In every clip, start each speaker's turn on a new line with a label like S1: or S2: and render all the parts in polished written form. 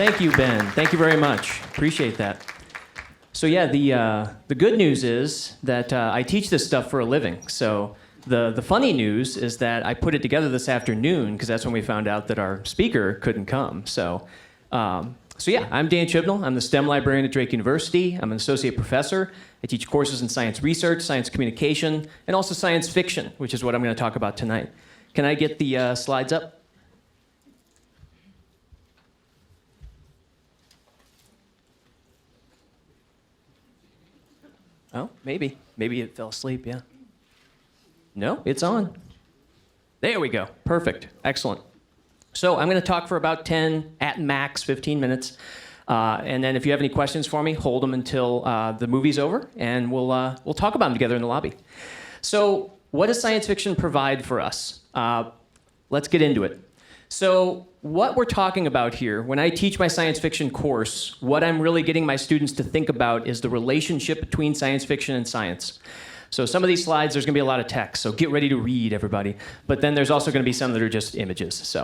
S1: Thank you, Ben. Thank you very much. Appreciate that. So yeah, the good news is that I teach this stuff for a living. So the funny news is that I put it together this afternoon because that's when we found out that our speaker couldn't come. So yeah, I'm Dan Chibnall. I'm the STEM librarian at Drake University. I'm an associate professor. I teach courses in science research, science communication, and also science fiction, which is what I'm going to talk about tonight. Can I get the slides up? Oh, maybe. Maybe it fell asleep, yeah. No, it's on. There we go. Perfect. Excellent. So I'm going to talk for about 10, at max 15 minutes. And then if you have any questions for me, hold them until the movie's over, and we'll talk about them together in the lobby. So what does science fiction provide for us? Let's get into it. So what we're talking about here, when I teach my science fiction course, what I'm really getting my students to think about is the relationship between science fiction and science. So some of these slides, there's going to be a lot of text, so get ready to read, everybody. But then there's also going to be some that are just images.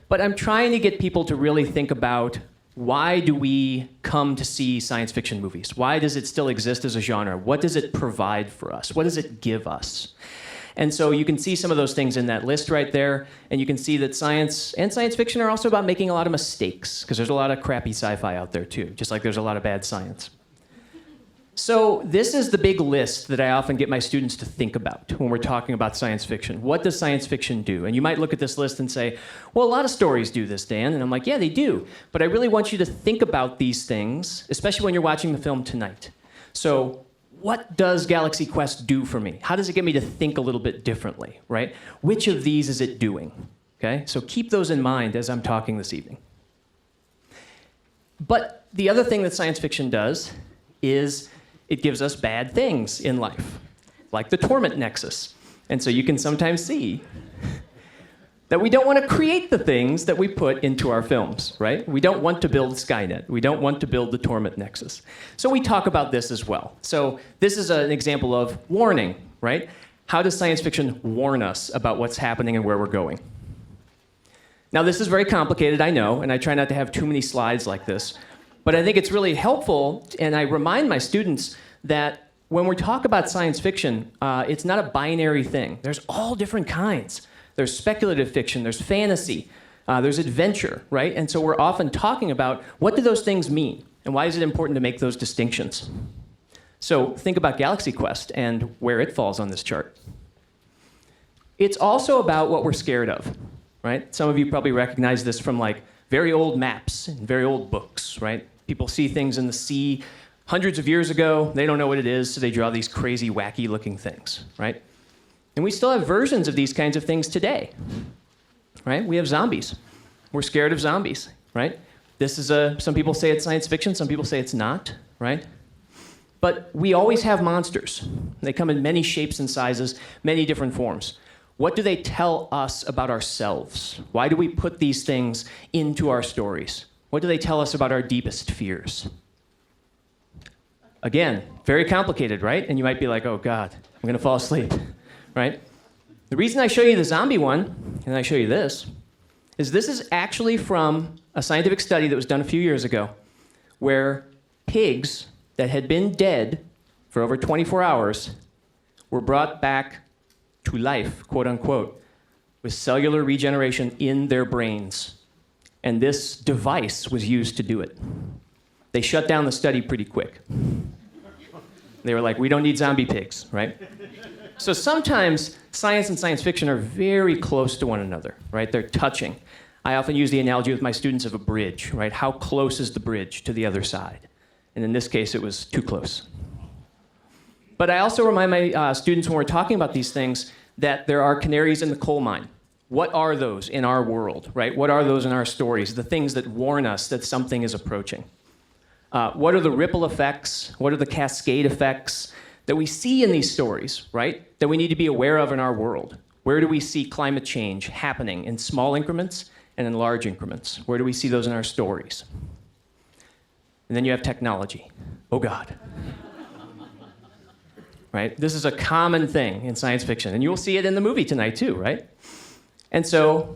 S1: But I'm trying to get people to really think about, why do we come to see science fiction movies? Why does it still exist as a genre? What does it provide for us? What does it give us? And so you can see some of those things in that list right there, and you can see that science and science fiction are also about making a lot of mistakes, because there's a lot of crappy sci-fi out there too, just like there's a lot of bad science. So this is the big list that I often get my students to think about when we're talking about science fiction. What does science fiction do? And you might look at this list and say, well, a lot of stories do this, Dan. And I'm like, yeah, they do. But I really want you to think about these things, especially when you're watching the film tonight. So what does Galaxy Quest do for me? How does it get me to think a little bit differently, right? Which of these is it doing? Okay? So keep those in mind as I'm talking this evening. But the other thing that science fiction does is it gives us bad things in life, like the torment nexus. And so you can sometimes see that we don't want to create the things that we put into our films, right? We don't want to build Skynet. We don't want to build the torment nexus. So we talk about this as well. So this is an example of warning, right? How does science fiction warn us about what's happening and where we're going? Now, this is very complicated, I know, and I try not to have too many slides like this. But I think it's really helpful, and I remind my students that when we talk about science fiction, it's not a binary thing. There's all different kinds. There's speculative fiction, there's fantasy, there's adventure, right? And so we're often talking about, what do those things mean? And why is it important to make those distinctions? So think about Galaxy Quest and where it falls on this chart. It's also about what we're scared of, right? Some of you probably recognize this from like very old maps and very old books, right? People see things in the sea hundreds of years ago. They don't know what it is, so they draw these crazy, wacky-looking things, right? And we still have versions of these kinds of things today, right? We have zombies. We're scared of zombies, right? This is some people say it's science fiction, some people say it's not, right? But we always have monsters. They come in many shapes and sizes, many different forms. What do they tell us about ourselves? Why do we put these things into our stories? What do they tell us about our deepest fears? Again, very complicated, right? And you might be like, oh God, I'm gonna fall asleep, right? The reason I show you the zombie one, and I show you this is actually from a scientific study that was done a few years ago, where pigs that had been dead for over 24 hours were brought back to life, quote unquote, with cellular regeneration in their brains. And this device was used to do it. They shut down the study pretty quick. They were like, we don't need zombie pigs, right? So sometimes science and science fiction are very close to one another, right? They're touching. I often use the analogy with my students of a bridge, right? How close is the bridge to the other side? And in this case, it was too close. But I also remind my students when we're talking about these things that there are canaries in the coal mine. What are those in our world, right? What are those in our stories? The things that warn us that something is approaching. What are the ripple effects? What are the cascade effects that we see in these stories, right? That we need to be aware of in our world. Where do we see climate change happening in small increments and in large increments? Where do we see those in our stories? And then you have technology. Oh God. Right? This is a common thing in science fiction, and you'll see it in the movie tonight too, right? And so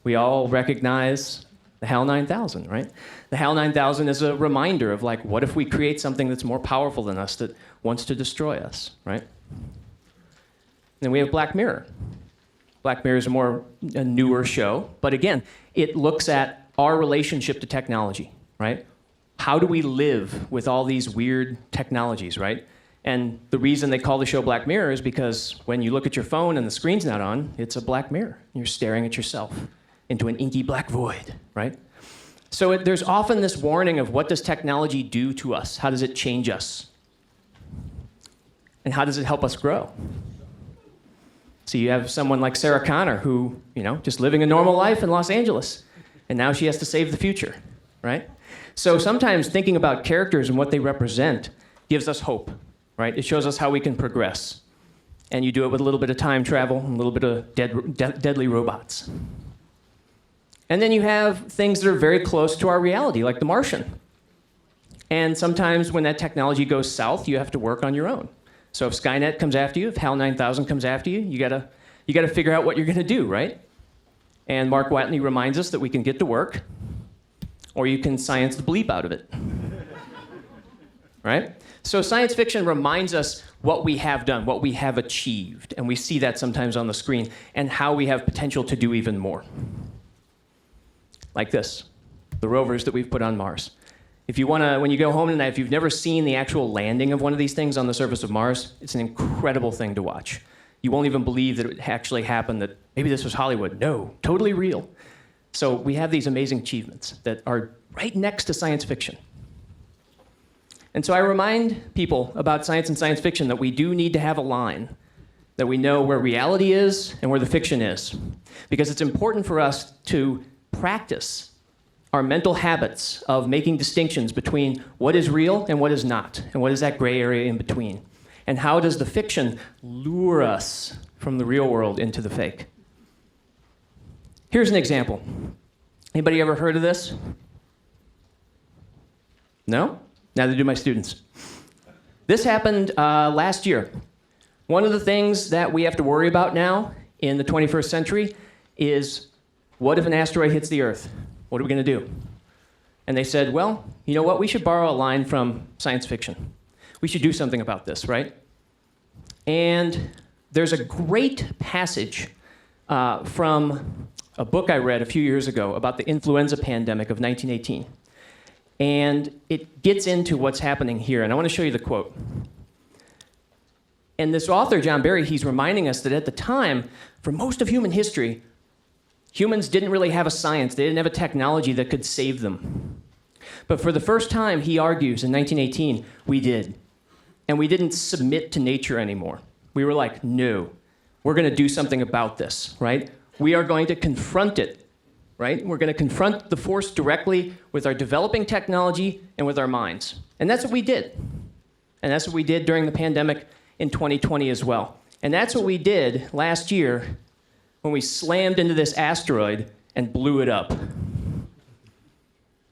S1: we all recognize The HAL 9000, right? The HAL 9000 is a reminder of like, what if we create something that's more powerful than us that wants to destroy us, right? Then we have Black Mirror. Black Mirror is a newer show, but again, it looks at our relationship to technology, right? How do we live with all these weird technologies, right? And the reason they call the show Black Mirror is because when you look at your phone and the screen's not on, it's a black mirror. You're staring at yourself into an inky black void, right? So there's often this warning of what does technology do to us? How does it change us? And how does it help us grow? So you have someone like Sarah Connor who, just living a normal life in Los Angeles, and now she has to save the future, right? So sometimes thinking about characters and what they represent gives us hope, right? It shows us how we can progress. And you do it with a little bit of time travel and a little bit of deadly robots. And then you have things that are very close to our reality, like The Martian. And sometimes when that technology goes south, you have to work on your own. So if Skynet comes after you, if HAL 9000 comes after you, you gotta figure out what you're gonna do, right? And Mark Watney reminds us that we can get to work, or you can science the bleep out of it, right? So science fiction reminds us what we have done, what we have achieved, and we see that sometimes on the screen, and how we have potential to do even more. Like this, the rovers that we've put on Mars. If you when you go home tonight, if you've never seen the actual landing of one of these things on the surface of Mars, it's an incredible thing to watch. You won't even believe that it actually happened, that maybe this was Hollywood. No, totally real. So we have these amazing achievements that are right next to science fiction. And so I remind people about science and science fiction that we do need to have a line, that we know where reality is and where the fiction is. Because it's important for us to practice our mental habits of making distinctions between what is real and what is not, and what is that gray area in between. And how does the fiction lure us from the real world into the fake? Here's an example. Anybody ever heard of this? No? Neither do my students. This happened last year. One of the things that we have to worry about now in the 21st century is, what if an asteroid hits the Earth? What are we going to do? And they said, well, you know what? We should borrow a line from science fiction. We should do something about this, right? And there's a great passage from a book I read a few years ago about the influenza pandemic of 1918. And it gets into what's happening here. And I want to show you the quote. And this author, John Barry, he's reminding us that at the time, for most of human history, humans didn't really have a science. They didn't have a technology that could save them. But for the first time, he argues, in 1918, we did. And we didn't submit to nature anymore. We were like, no, we're going to do something about this, right? We are going to confront it, right? We're going to confront the force directly with our developing technology and with our minds. And that's what we did. And that's what we did during the pandemic in 2020 as well. And that's what we did last year when we slammed into this asteroid and blew it up.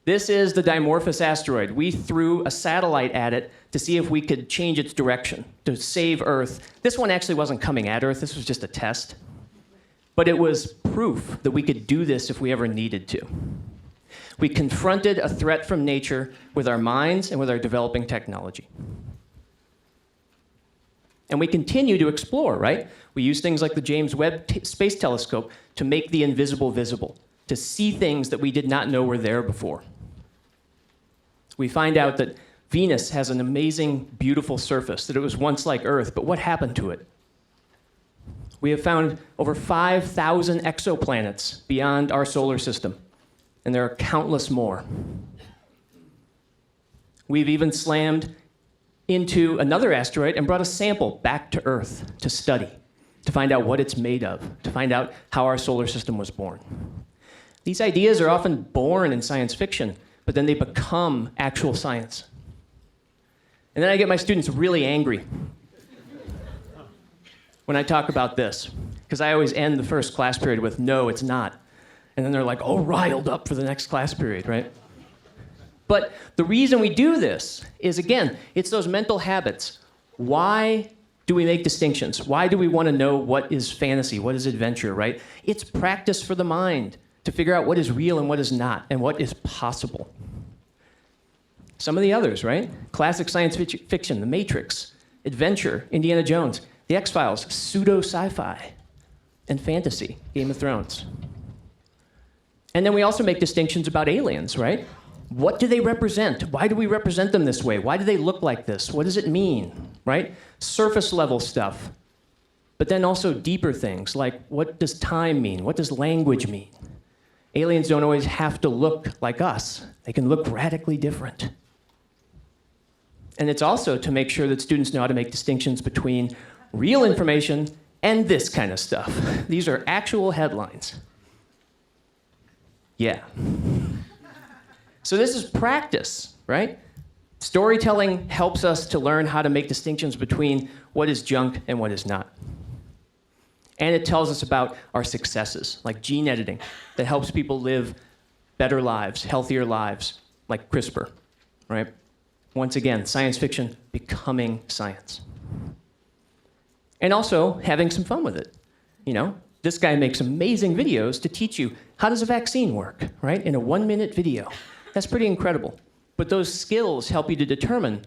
S1: This is the Dimorphos asteroid. We threw a satellite at it to see if we could change its direction, to save Earth. This one actually wasn't coming at Earth. This was just a test. But it was proof that we could do this if we ever needed to. We confronted a threat from nature with our minds and with our developing technology. And we continue to explore, right? We use things like the James Webb Space Telescope to make the invisible visible, to see things that we did not know were there before. We find out that Venus has an amazing, beautiful surface, that it was once like Earth, but what happened to it? We have found over 5,000 exoplanets beyond our solar system, and there are countless more. We've even slammed into another asteroid and brought a sample back to Earth to study, to find out what it's made of, to find out how our solar system was born. These ideas are often born in science fiction, but then they become actual science. And then I get my students really angry when I talk about this, because I always end the first class period with, no, it's not. And then they're like, all riled up for the next class period, right? But the reason we do this is, again, it's those mental habits. Why do we make distinctions? Why do we want to know what is fantasy, what is adventure, right? It's practice for the mind to to figure out what is real and what is not, and what is possible. Some of the others, right? Classic science fiction, The Matrix, adventure, Indiana Jones, The X-Files, pseudo sci-fi, and fantasy, Game of Thrones. And then we also make distinctions about aliens, right? What do they represent? Why do we represent them this way? Why do they look like this? What does it mean, right? Surface level stuff. But then also deeper things, like what does time mean? What does language mean? Aliens don't always have to look like us. They can look radically different. And it's also to make sure that students know how to make distinctions between real information and this kind of stuff. These are actual headlines. Yeah. So this is practice, right? Storytelling helps us to learn how to make distinctions between what is junk and what is not. And it tells us about our successes, like gene editing, that helps people live better lives, healthier lives, like CRISPR, right? Once again, science fiction becoming science. And also having some fun with it. You know, this guy makes amazing videos to teach you how does a vaccine work, right? In a 1-minute video. That's pretty incredible. But those skills help you to determine,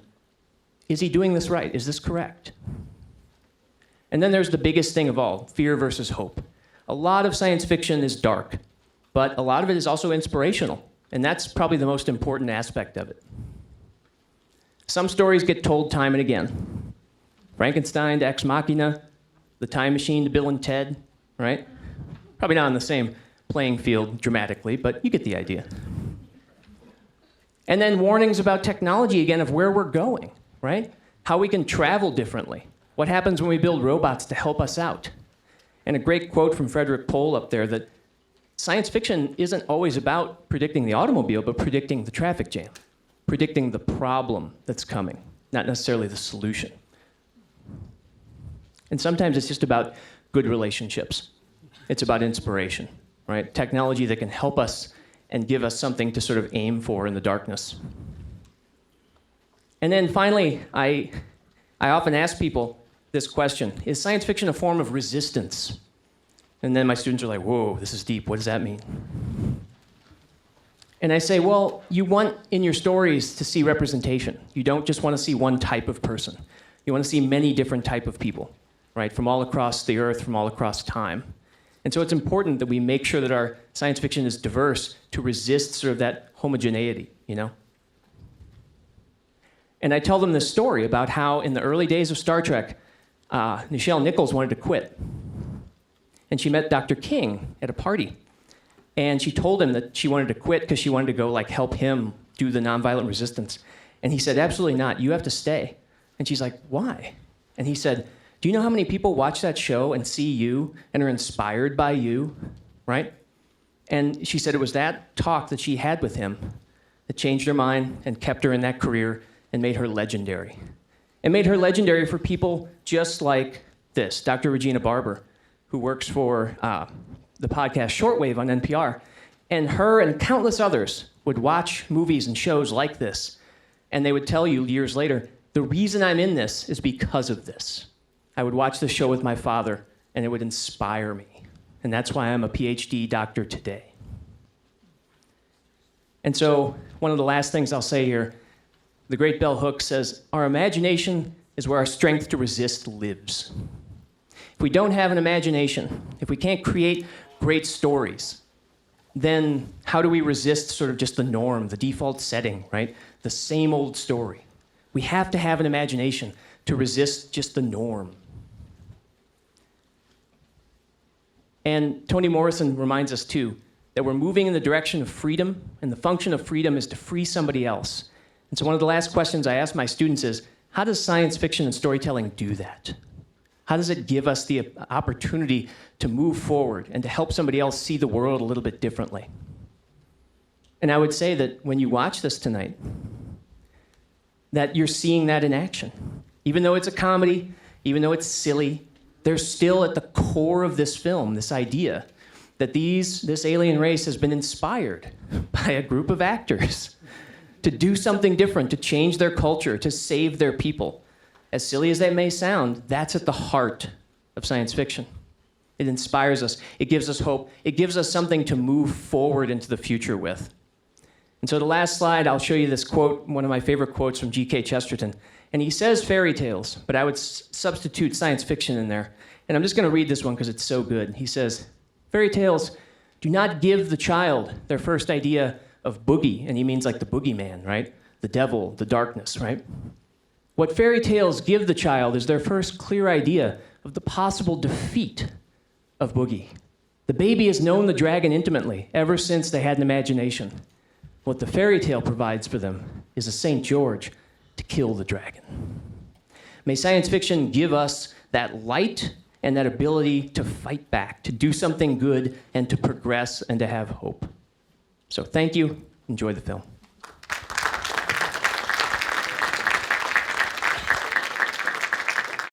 S1: is he doing this right? Is this correct? And then there's the biggest thing of all, fear versus hope. A lot of science fiction is dark, but a lot of it is also inspirational. And that's probably the most important aspect of it. Some stories get told time and again. Frankenstein to Ex Machina, The Time Machine to Bill and Ted, right? Probably not on the same playing field dramatically, but you get the idea. And then warnings about technology, again, of where we're going, right? How we can travel differently. What happens when we build robots to help us out? And a great quote from Frederick Pohl up there that science fiction isn't always about predicting the automobile, but predicting the traffic jam, predicting the problem that's coming, not necessarily the solution. And sometimes it's just about good relationships. It's about inspiration, right? Technology that can help us and give us something to sort of aim for in the darkness. And then finally, I often ask people this question: is science fiction a form of resistance? And then my students are like, whoa, this is deep. What does that mean? And I say, well, you want in your stories to see representation. You don't just want to see one type of person. You want to see many different type of people, right? From all across the earth, from all across time. And so it's important that we make sure that our science fiction is diverse to resist sort of that homogeneity, you know? And I tell them this story about how in the early days of Star Trek, Nichelle Nichols wanted to quit. And she met Dr. King at a party. And she told him that she wanted to quit because she wanted to go like help him do the nonviolent resistance. And he said, absolutely not, you have to stay. And she's like, why? And he said, do you know how many people watch that show and see you and are inspired by you, right? And she said it was that talk that she had with him that changed her mind and kept her in that career and made her legendary. And made her legendary for people just like this, Dr. Regina Barber, who works for the podcast Shortwave on NPR. And her and countless others would watch movies and shows like this, and they would tell you years later, the reason I'm in this is because of this. I would watch the show with my father, and it would inspire me. And that's why I'm a PhD doctor today. And so one of the last things I'll say here, the great bell hooks says, our imagination is where our strength to resist lives. If we don't have an imagination, if we can't create great stories, then how do we resist sort of just the norm, the default setting, right? The same old story. We have to have an imagination to resist just the norm. And Toni Morrison reminds us, too, that we're moving in the direction of freedom, and the function of freedom is to free somebody else. And so one of the last questions I ask my students is, how does science fiction and storytelling do that? How does it give us the opportunity to move forward and to help somebody else see the world a little bit differently? And I would say that when you watch this tonight, that you're seeing that in action. Even though it's a comedy, even though it's silly, there's still at the core of this film this idea that this alien race has been inspired by a group of actors to do something different, to change their culture, to save their people. As silly as that may sound, that's at the heart of science fiction. It inspires us. It gives us hope. It gives us something to move forward into the future with. And so the last slide, I'll show you this quote, one of my favorite quotes from G.K. Chesterton. And he says fairy tales, but I would substitute science fiction in there. And I'm just going to read this one because it's so good. He says, fairy tales do not give the child their first idea of boogie. And he means like the boogeyman, right? The devil, the darkness, right? What fairy tales give the child is their first clear idea of the possible defeat of boogie. The baby has known the dragon intimately ever since they had an imagination. What the fairy tale provides for them is a St. George to kill the dragon. May science fiction give us that light and that ability to fight back, to do something good, and to progress and to have hope. So thank you. Enjoy the film.